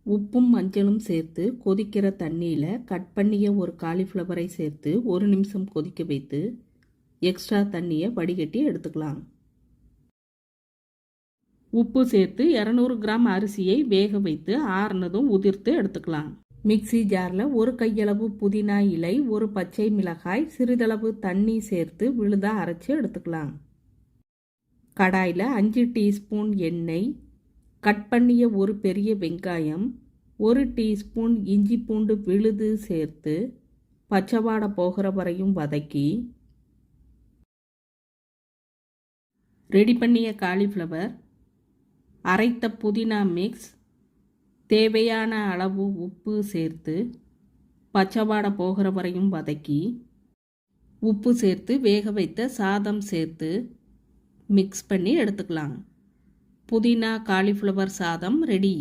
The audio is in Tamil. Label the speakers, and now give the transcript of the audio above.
Speaker 1: உப்பும் மஞ்சளும் சேர்த்து கொதிக்கிற தண்ணியில் கட் பண்ணிய ஒரு காலிஃப்ளவரை சேர்த்து 1 நிமிஷம் கொதிக்க வைத்து எக்ஸ்ட்ரா தண்ணியை வடிகட்டி எடுத்துக்கலாம். உப்பு சேர்த்து 200 கிராம் அரிசியை வேக வைத்து ஆறுனதும் உதிர்த்து எடுத்துக்கலாம். மிக்ஸி ஜாரில் 1 கையளவு புதினா இலை, 1 பச்சை மிளகாய், சிறிதளவு தண்ணி சேர்த்து விழுதா அரைச்சி எடுத்துக்கலாம். கடாயில் 5 டீஸ்பூன் எண்ணெய், கட் பண்ணிய ஒரு பெரிய வெங்காயம், 1 டீஸ்பூன் இஞ்சி பூண்டு விழுது சேர்த்து பச்சை வாடை போகிற வரையும் வதக்கி ரெடி பண்ணிய காலிஃப்ளவர், அரைத்த புதினா மிக்ஸ், தேவையான அளவு உப்பு சேர்த்து பச்சை வாடை போகிற வரையும் வதக்கி உப்பு சேர்த்து வேக வைத்த சாதம் சேர்த்து மிக்ஸ் பண்ணி எடுத்துக்கலாம். புதினா காலிஃப்ளவர் சாதம் ரெடி.